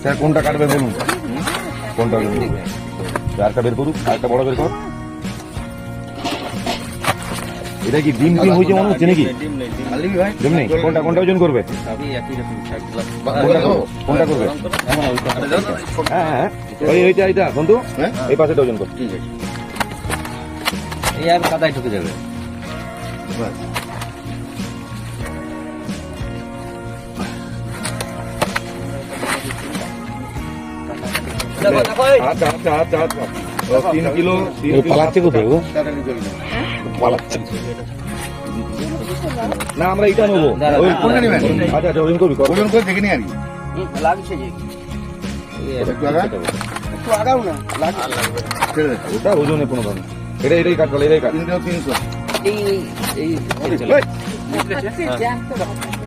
Sir কোনটা কাটবে বলুন, কোনটা আরেকটা বের করুক, আরেকটা বড় বের কর। এটা কি ডিম ডিম হয়েছে মনে হচ্ছে নাকি? ডিম নেই। কোনটা কোনটা ওজন করবে? কোনটা করবে? হ্যাঁ হ্যাঁ এইটা এইটা বন্ধু, এই পাশেটা ওজন কর। ঠিক আছে, এই আর কাদায় ঢুকে যাবে। আচ্ছা আচ্ছা আচ্ছা আচ্ছা 3 কিলো পালাচ্ছে কোথায় ও? পালাচ্ছে না, আমরা এটা নেবো। কোনটা নেবেন? আচ্ছা আচ্ছা ওজন করবি, ওজন করে দেখে নিই আর কি। লাগছে যে একটু আগাও না, ছেড়ে দে। ওটা ওজনে কোনো দাম নেই। এটাই কাট, এটাই কাট। 300 300। এই